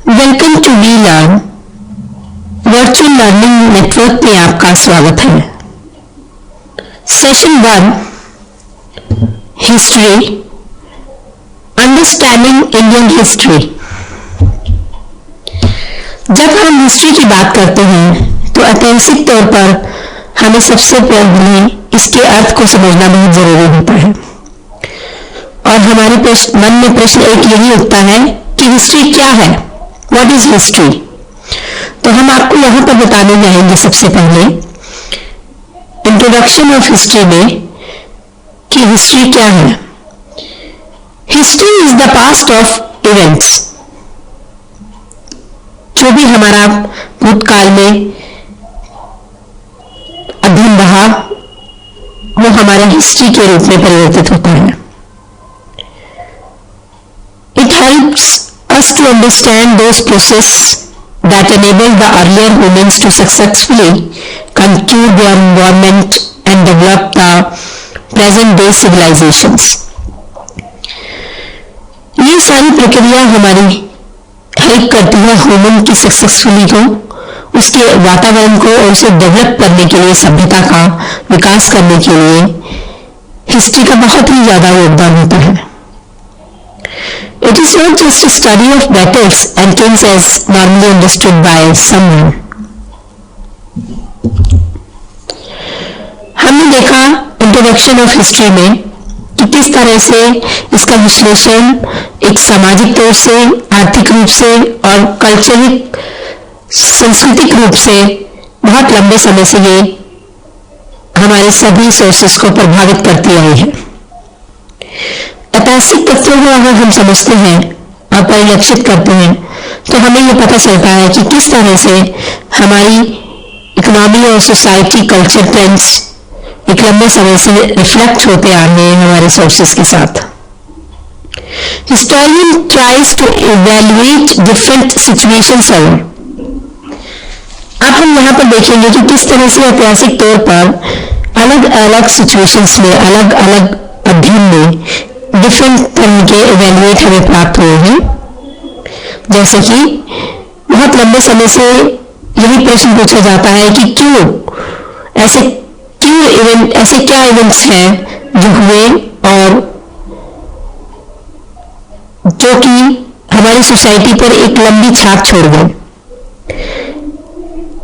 Welcome to we learn virtual learning network में आपका स्वागत है। Session 1 history, understanding Indian history. जब हम हिस्ट्री की बात करते हैं तो ऐतिहासिक तौर पर हमें सबसे पहले इसके अर्थ को समझना बहुत जरूरी होता है और हमारे मन में प्रश्न एक यही उठता है कि हिस्ट्री क्या है, व्हाट इज हिस्ट्री। तो हम आपको यहां पर बताने जाएंगे सबसे पहले इंट्रोडक्शन ऑफ हिस्ट्री में कि हिस्ट्री क्या है। History is the past of events. जो भी हमारा भूतकाल में अध्ययन रहा वो हमारे हिस्ट्री के रूप में परिवर्तित होता है। It helps us to understand those processes that enable the earlier humans to successfully conclude their environment and develop the present day civilizations. ये सारी प्रक्रिया हमारी हेल्प करती है ह्यूमन की सक्सेसफुली को, उसके वातावरण को और उसे डेवलप करने के लिए, सभ्यता का विकास करने के लिए हिस्ट्री का बहुत ही ज्यादा योगदान होता है। It is not just a study of battles and kings as normally understood by someone. हमने देखा इंट्रोडक्शन ऑफ हिस्ट्री में कि किस तरह से इसका विश्लेषण एक सामाजिक तौर से, आर्थिक रूप से और कल्चरिक सांस्कृतिक रूप से बहुत लंबे समय से ये हमारे सभी सोर्सेस को प्रभावित करती आई है। ऐतिहासिक तथ्यों को अगर हम समझते हैं और परिलक्षित करते हैं तो हमें यह पता चलता है कि किस तरह से हमारी इकोनॉमी और सोसाइटी कल्चर ट्रेंड्स एक लंबे समय से रिफ्लेक्ट होते आ रहे हैं हमारे सोर्सेस के साथ। Historian tries to evaluate different situations. अब हम यहाँ पर देखेंगे कि किस तरह से ऐतिहासिक तौर पर अलग अलग सिचुएशंस में, अलग अलग अध्ययन में डिफरेंट तरह के इवैल्यूएट हमें प्राप्त हुए हैं। जैसे कि बहुत लंबे समय से यही प्रश्न पूछा जाता है कि ऐसे क्या इवेंट्स हैं जो हुए और जो कि हमारी सोसाइटी पर एक लंबी छाप छोड़ गए।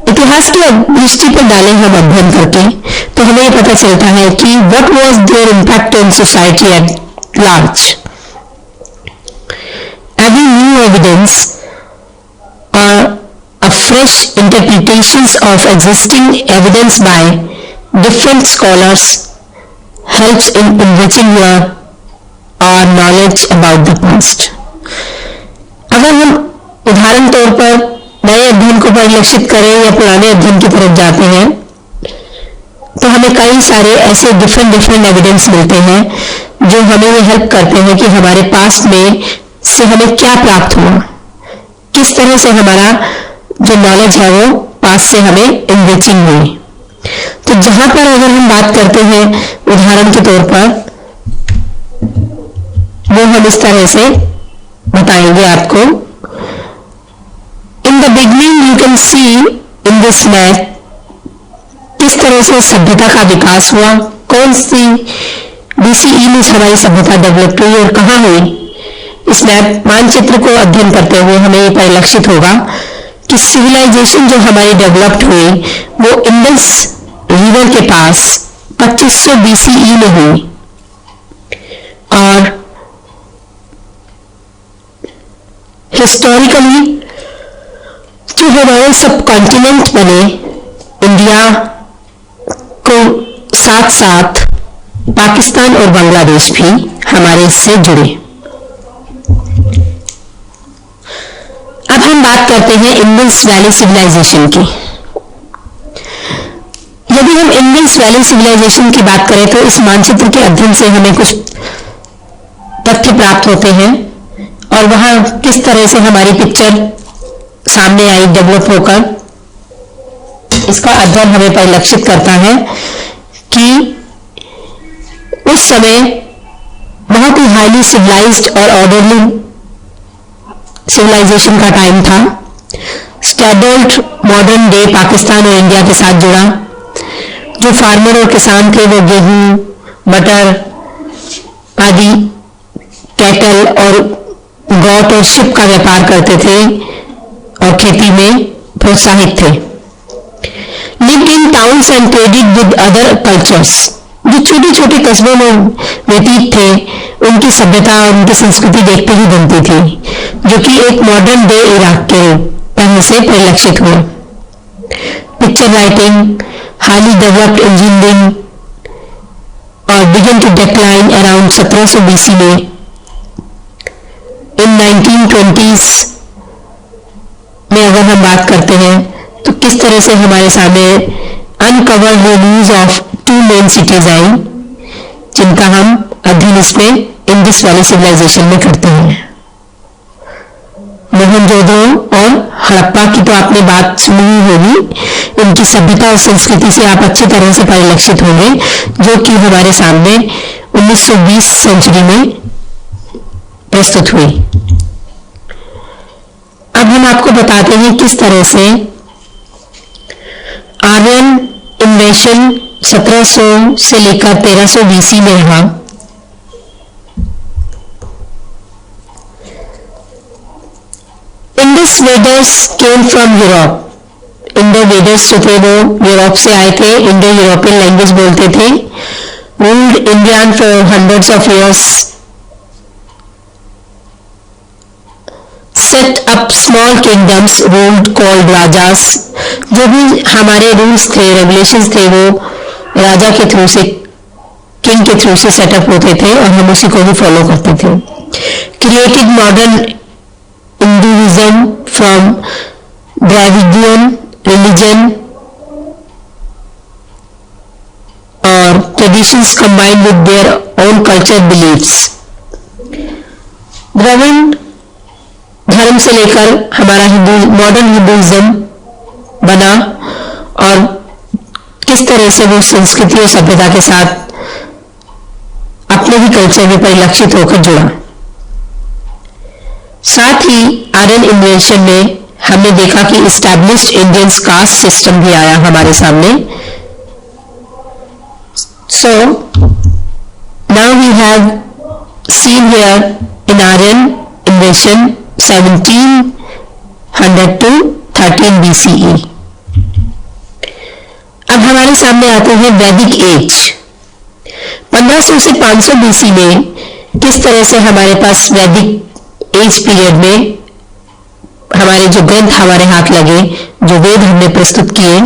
इतिहास की दृष्टि पर डालें हम अध्ययन करके तो हमें यह पता चलता है कि what was there impact on society at large. Adding new evidence or a fresh interpretations of existing evidence by different scholars helps in enriching our knowledge about the past. अगर हम उदाहरण तौर पर नए अध्ययन को परिलक्षित करें या पुराने अध्ययन की तरफ जाते हैं तो हमें कई सारे ऐसे डिफरेंट एविडेंस मिलते हैं जो हमें ये हेल्प करते हैं कि हमारे पास्ट में से हमें क्या प्राप्त हुआ, किस तरह से हमारा जो नॉलेज है वो पास्ट से हमें इनरिचिंग हुई। तो जहां पर अगर हम बात करते हैं उदाहरण के तौर पर वो हम इस तरह से बताएंगे आपको। In the beginning you can see in this map किस तरह से सभ्यता का विकास हुआ, कौन सी BCE में हमारी सभ्यता डेवलप हुई और कहां हुई। इस मैप मानचित्र को अध्ययन करते हुए हमें यह परिलक्षित होगा कि सिविलाइजेशन जो हमारी डेवलप्ड हुई वो इंडस रिवर के पास 2500 BCE में हुई और हिस्टोरिकली जो हमारे सब कॉन्टिनेंट बने, इंडिया को साथ साथ पाकिस्तान और बांग्लादेश भी हमारे इससे जुड़े। अब हम बात करते हैं इंडस वैली सिविलाइजेशन की। यदि हम इंडस वैली सिविलाइजेशन की बात करें तो इस मानचित्र के अध्ययन से हमें कुछ तथ्य प्राप्त होते हैं और वहां किस तरह से हमारी पिक्चर सामने आई डेवलप होकर, इसका अध्ययन हमें परिलक्षित करता है कि उस समय बहुत ही हाईली सिविलाइज्ड और ऑर्डरली सिविलाइजेशन का टाइम था। स्टैडल्ड मॉडर्न डे पाकिस्तान और इंडिया के साथ जुड़ा। जो फार्मर और किसान थे वो गेहूं, मटर आदि, कैटल और गौट और शिप का व्यापार करते थे और खेती में प्रोत्साहित थे। Lived in towns and traded with other cultures. जो छोटे छोटे कस्बों में व्यतीत थे उनकी सभ्यता और उनकी संस्कृति देखते ही बनती थी, जो कि एक मॉडर्न डे इराक के तरह से परिलक्षित हुआ। Picture writing, highly developed engineering और began to decline around 1700 BC में। इन 1920s में अगर हम बात करते हैं तो किस तरह से हमारे सामने uncovered views of 2 main cities आई, जिनका हम अध्ययन इसमें इंडस वैली सिविलाइजेशन में करते हैं। मोहनजोदड़ो और हड़प्पा की तो आपने बात सुनी ही होगी। इनकी सभ्यता और संस्कृति से आप अच्छी तरह से परिलक्षित होंगे, जो कि हमारे सामने 1920 सेंचुरी में प्रस्तुत हुई। अब हम आपको बताते हैं किस तरह से आर्यन इन्वेशन 1700 से लेकर 1300 BC में रहा। Indus invaders came from Europe. Indo invaders जो थे वो यूरोप से आए थे, इंडो यूरोपियन लैंग्वेज बोलते थे। Ruled Indian for hundreds of years, set up small kingdoms ruled called rajas. जो भी हमारे रूल्स थे, रेगुलेशंस थे, वो राजा के थ्रू से, किंग के थ्रू से सेटअप होते थे और हम उसी को भी फॉलो करते थे। Created modern Hinduism from Dravidian religion और traditions combined with their own culture beliefs. Dravid धर्म से लेकर हमारा हिंदू मॉडर्न हिंदुइज्म बना और किस तरह से वो संस्कृति और सभ्यता के साथ अपने ही कल्चर में परिलक्षित होकर जुड़ा। साथ ही आर्यन इन्वेशन में हमने देखा कि इस्टेब्लिश्ड इंडियन कास्ट सिस्टम भी आया हमारे सामने। So now we have seen here in Aryan invasion 1700 to 13 BCE। अब हमारे सामने आते हैं वैदिक एज। 1500 से 500 BC में किस तरह से हमारे पास वैदिक एज पीरियड में हमारे जो ग्रंथ हमारे हाथ लगे, जो वेद हमने प्रस्तुत किए,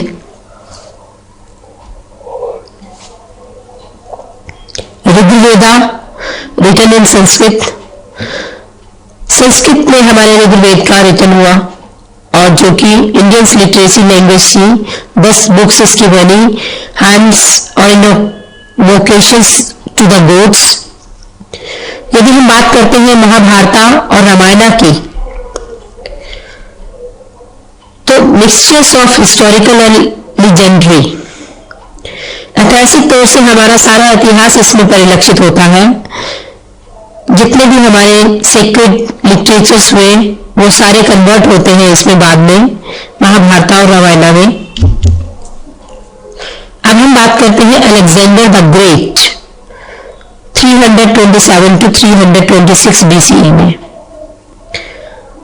ऋग्वेदा रिटन इन संस्कृत। संस्कृत में हमारे ऋग्वेद का रिटन हुआ और जो कि इंडियन लिटरेसी लैंग्वेज थी। 10 बुक्स इसकी बनी। हैंड्स और इनवोकेशंस टू द गॉड्स। यदि हम बात करते हैं महाभारता और रामायण की, तो mixtures of historical and legendary. ऐतिहासिक तौर से हमारा सारा इतिहास इसमें परिलक्षित होता है। जितने भी हमारे सेक्रेड लिटरेचर्स हुए वो सारे कन्वर्ट होते हैं इसमें बाद में, महाभारत और रामायण में। अब हम बात करते हैं Alexander the great 327 to 326 BCE में।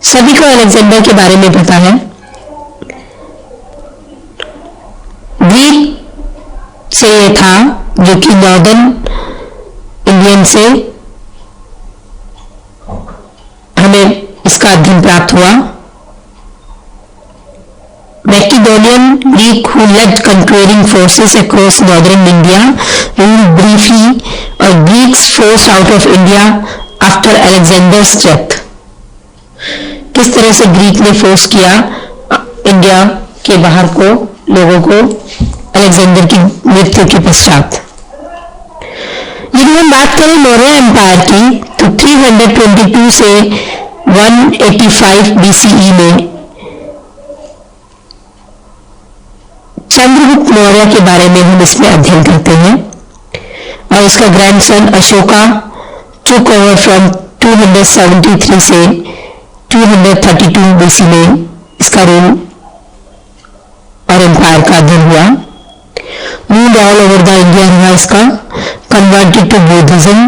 सभी को अलेक्जेंडर के बारे में पता है। ग्रीक से ये था, जो कि नॉर्दर्न इंडियन से हमें इसका अध्ययन प्राप्त हुआ। मैकेडोनियन Greek who led conquering forces across northern India ruled briefly, और Greeks forced out of India after Alexander's death। किस तरह से ग्रीक ने फोर्स किया इंडिया के बाहर को, लोगों को, अलेक्जेंडर की मृत्यु के पश्चात। यदि हम बात करें मौर्य एम्पायर की, तो 322 से 185 BCE में चंद्रगुप्त मौर्य के बारे में हम इसमें अध्ययन करते हैं और इसका grandson Ashoka took over from 273 से 232 BC में इसका रूल और एम्पायर का अध्ययन हुआ। Rule all over the India रहा इसका। कन्वर्टेड टू बुद्धिज्म,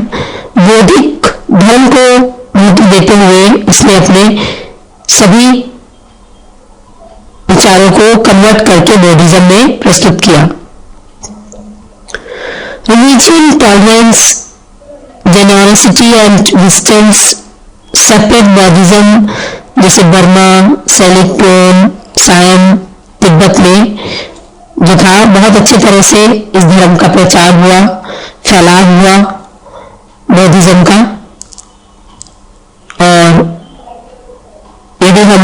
बौद्धिक धर्म को महत्व देते हुए इसने अपने सभी विचारों को कन्वर्ट करके बौद्धिज्म में प्रस्तुत किया। Religion tolerance, generosity and distance separate बौद्धिज्म, जैसे बर्मा, सेलिकटोन, सायम, तिब्बत में जो था, बहुत अच्छी तरह से इस धर्म का प्रचार हुआ, फैलाव हुआ बौद्धिज्म का। और यदि हम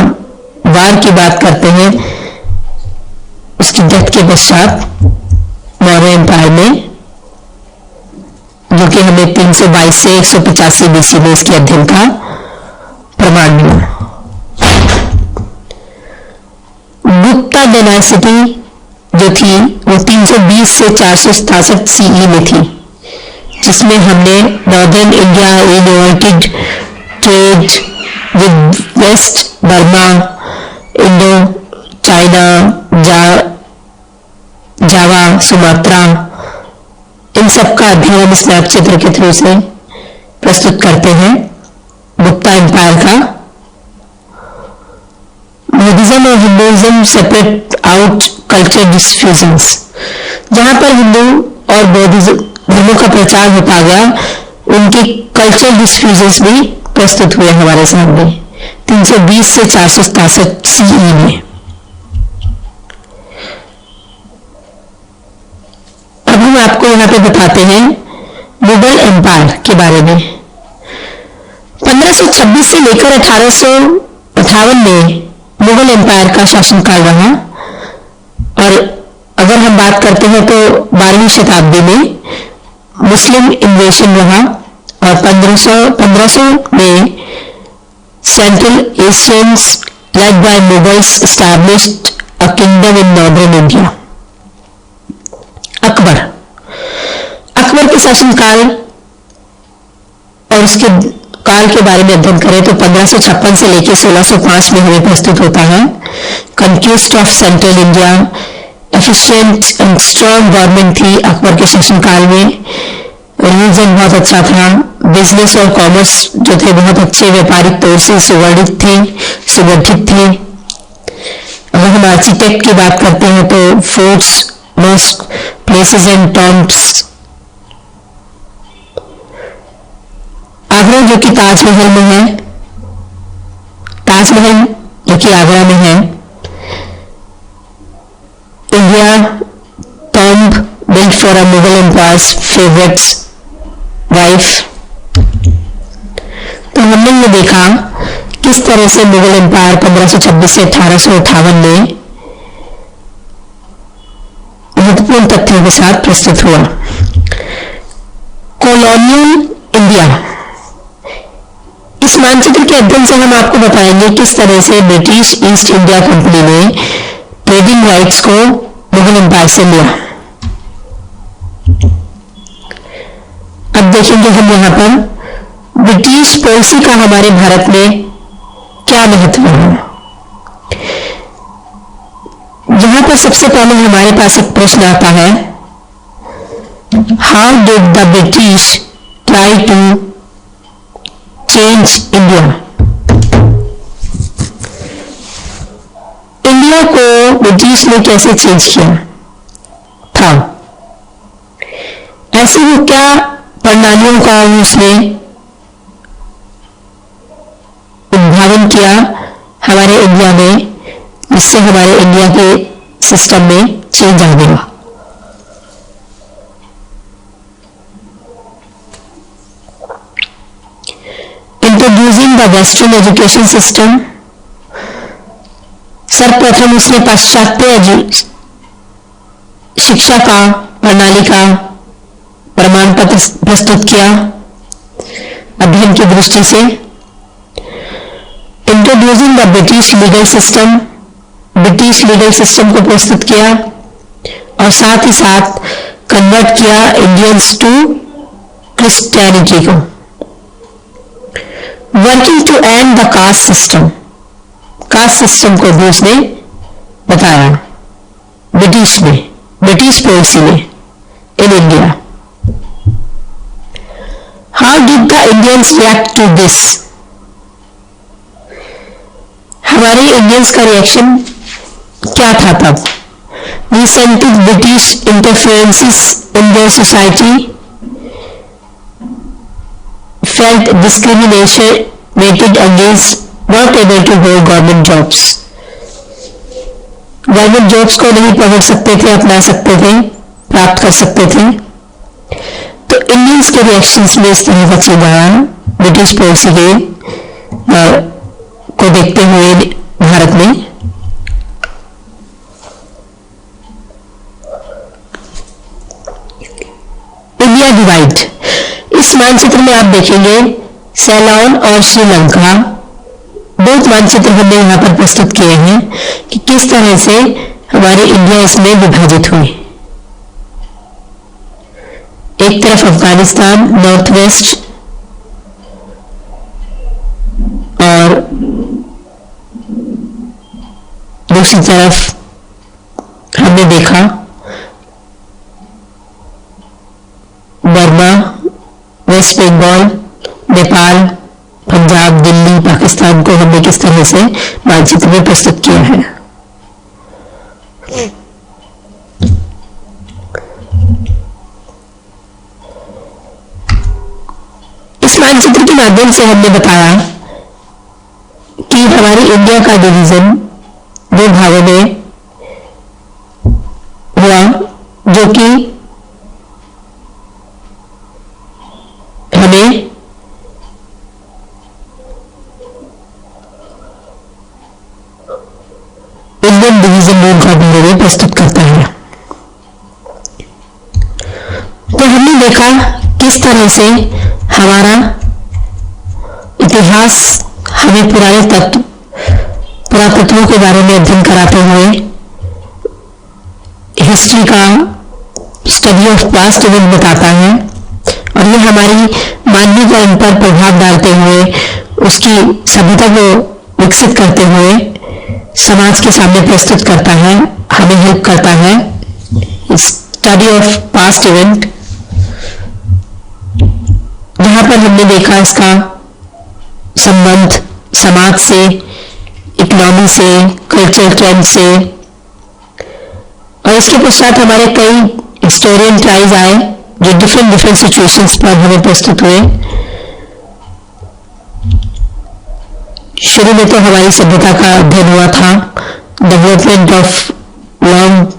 वार की बात करते हैं उसकी डेथ के पश्चात मौर्य एम्पायर में, जो कि हमें 322 से 185 BC में इसके अध्ययन का प्रमाण मिला। गुप्ता डायनेस्टी जो थी वो 320 से 467 CE में थी, जिसमें हमने northern India innovated trade with west, Burma, Indo China, Java, Sumatra, इन सब का अध्ययन हम इस मैप चित्र के थ्रू से प्रस्तुत करते हैं। गुप्ता एम्पायर का बुद्धिज्म और हिंदुइज्म सेपरेट आउट कल्चर डिफ्यूजन्स, जहां पर हिंदू और बौद्ध धर्मों का प्रचार होता गया, उनके कल्चर डिफ्यूजन्स भी प्रस्तुत हुए हमारे सामने 320 से 467 CE में। अब हम आपको यहां पे बताते हैं मुगल एम्पायर के बारे में। 1526 से लेकर 1858 में मुगल एम्पायर का शासनकाल रहा। और अगर हम बात करते हैं तो 12वीं शताब्दी में मुस्लिम इन्वेशन रहा और 1500 में central Asians led by Mughals established a kingdom in northern India. Akbar के शासनकाल और उसके काल के बारे में अध्ययन करें तो 1556 से लेकर 1605 में हमें प्रस्तुत होता है। Conquest of central India, efficient and strong government थी अकबर के शासनकाल में। रिलीजन बहुत अच्छा था, बिजनेस और कॉमर्स जो थे बहुत अच्छे व्यापारिक तौर से सुगठित थे। अगर हम आर्किटेक्ट की बात करते हैं तो forts, mosques, places and tombs. Agra जो कि ताजमहल में है, ताजमहल जो कि आगरा में है। India tomb built for a Mughal empire's favourites wife. तो हमने ये देखा किस तरह से मुगल एम्पायर 1526 से 1858 में महत्वपूर्ण तथ्यों के साथ प्रस्तुत हुआ। कॉलोनियल इंडिया, इस मानचित्र के अध्ययन से हम आपको बताएंगे किस तरह से ब्रिटिश ईस्ट इंडिया कंपनी ने ट्रेडिंग राइट्स को मुगल एम्पायर से लिया। अब देखेंगे हम यहां पर ब्रिटिश पॉलिसी का हमारे भारत में क्या महत्व है। जहां पर सबसे पहले हमारे पास एक प्रश्न आता है, how did the British try to change India. India को ब्रिटिश ने कैसे चेंज किया था, ऐसी वो क्या प्रणालियों का उसने उद्भावन किया हमारे इंडिया में, जिससे हमारे इंडिया के सिस्टम में चेंज आ गया। Introducing the western education system, सर्वप्रथम उसने पाश्चात्य शिक्षा का प्रणाली का प्रमाण पत्र प्रस्तुत किया अध्ययन की दृष्टि से। Introducing the British legal system, British legal system को प्रस्तुत किया और साथ ही साथ कन्वर्ट किया इंडियंस टू क्रिश्चियनिटी को। Working to end the caste system, caste system को भी उसने बताया ब्रिटिश में, ब्रिटिश पॉलिसी में in India. How did the Indians react to this? हमारे इंडियंस का रिएक्शन क्या था तब? resented British interferences in their society, felt discriminated against, not able to hold government jobs. Government jobs को नहीं पकड़ सकते थे, अपना सकते थे, प्राप्त कर सकते थे। तो इंडियंस के रिएक्शंस में इस तरह का चीज आया ब्रिटिश पॉलिसी के को देखते हुए भारत में। इंडिया डिवाइड, इस मानचित्र में आप देखेंगे सेलोन और श्रीलंका, दो मानचित्र हमने यहां पर प्रस्तुत किए हैं कि किस तरह से हमारी इंडिया इसमें विभाजित हुई। एक तरफ अफगानिस्तान नॉर्थ वेस्ट और दूसरी तरफ हमने देखा बर्मा, वेस्ट बंगाल, नेपाल, पंजाब, दिल्ली, पाकिस्तान को हमने किस तरह से मानचित्र में प्रस्तुत किया है। इस मानचित्र के माध्यम से हमने बताया कि हमारी इंडिया का डिवीजन दो भागों में हुआ, जो कि हमें इंडियन डिवीजन रूल का बारे में प्रस्तुत करता है। तो हमने देखा किस तरह से हमारा इतिहास हमें पुराने तत्व, पुरातत्वों के बारे में अध्ययन कराते हुए हिस्ट्री का स्टडी ऑफ पास्ट इवेंट बताता है, और ये हमारी मानवीय इन पर प्रभाव डालते हुए उसकी सभ्यता को विकसित करते हुए समाज के सामने प्रस्तुत करता है, हमें हेल्प करता है। स्टडी ऑफ पास्ट इवेंट, जहां पर हमने देखा इसका संबंध समाज से, इकोनॉमी से, कल्चरल ट्रेंड से, और इसके पश्चात हमारे कई हिस्टोरियन ट्राइज आए जो डिफरेंट सिचुएशंस पर हमें प्रस्तुत हुए। शुरू में तो हमारी सभ्यता का अध्ययन हुआ था, development of long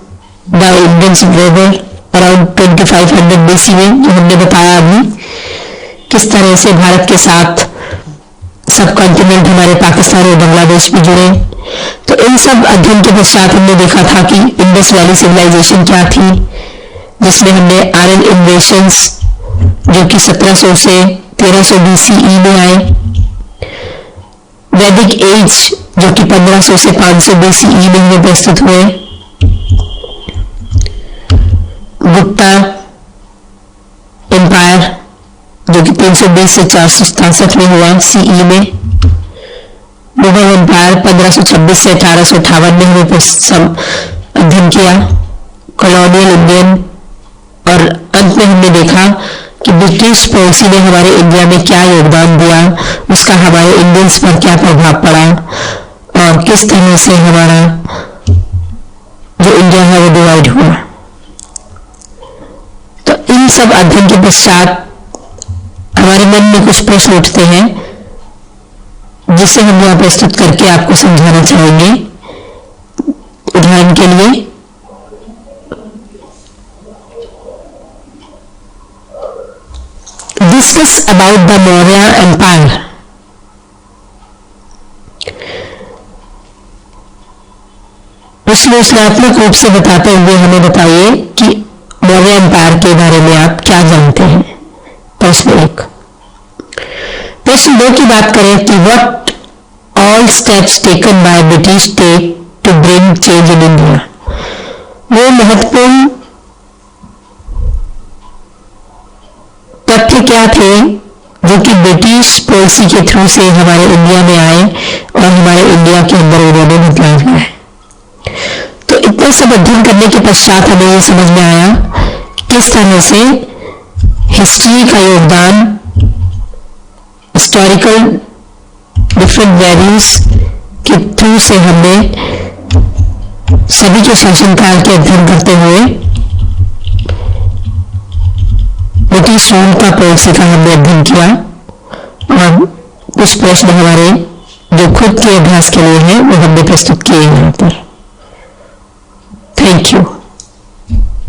the Indians river around 2500 BC में, जो हमने बताया अभी किस तरह से भारत के साथ सब कॉन्टिनेंट हमारे पाकिस्तान और बांग्लादेश भी जुड़े। तो इन सब अध्ययन के पश्चात हमने देखा था कि इंडस वैली सिविलाइजेशन क्या थी, जिसमें हमने आर्यन इन्वेशंस जो कि 1700 से 1300 BCE में आए, वैदिक एज जो कि 1500 से 500 BCE में हमें प्रस्तुत हुए, गुप्ता एम्पायर जो कि 320 से 467 में हुआ CE में, मुगल एम्पायर 1526 से 1858 में हमें अध्ययन किया, कॉलोनियल इंडियन, और अंत में हमने देखा कि ब्रिटिश पॉलिसी ने हमारे इंडिया में क्या योगदान दिया, उसका हमारे इंडियंस पर क्या प्रभाव पड़ा, और किस तरह से हमारा जो इंडिया है वो डिवाइड हुआ। तो इन सब अध्ययन के पश्चात हमारे मन में कुछ प्रश्न उठते हैं, जिसे हम यहाँ प्रस्तुत करके आपको समझाना चाहेंगे। उदाहरण के लिए discuss about the Maurya Empire. विश्लेषणात्मक रूप से बताते हुए हमें बताइए कि मौर्य एम्पायर के बारे में आप क्या जानते हैं। प्रश्न 1। प्रश्न 2 की बात करें कि what all steps taken by British state to bring change in India, वो महत्वपूर्ण तथ्य क्या थे जो कि ब्रिटिश पॉलिसी के थ्रू से हमारे इंडिया में आए और हमारे इंडिया के अंदर उन्होंने बदलाव लाए। तो इतना सब अध्ययन करने के पश्चात हमें ये समझ में आया किस तरह से हिस्ट्री का योगदान, हिस्टोरिकल डिफरेंट वैल्यूज के थ्रू से हमने सभी के शासनकाल के अध्ययन करते हुए ब्रिटिश रूल का पॉलिसी का हमने अध्ययन किया और कुछ प्रश्न हमारे जो खुद के अभ्यास के लिए हैं वो हमने प्रस्तुत किए यहाँ पर।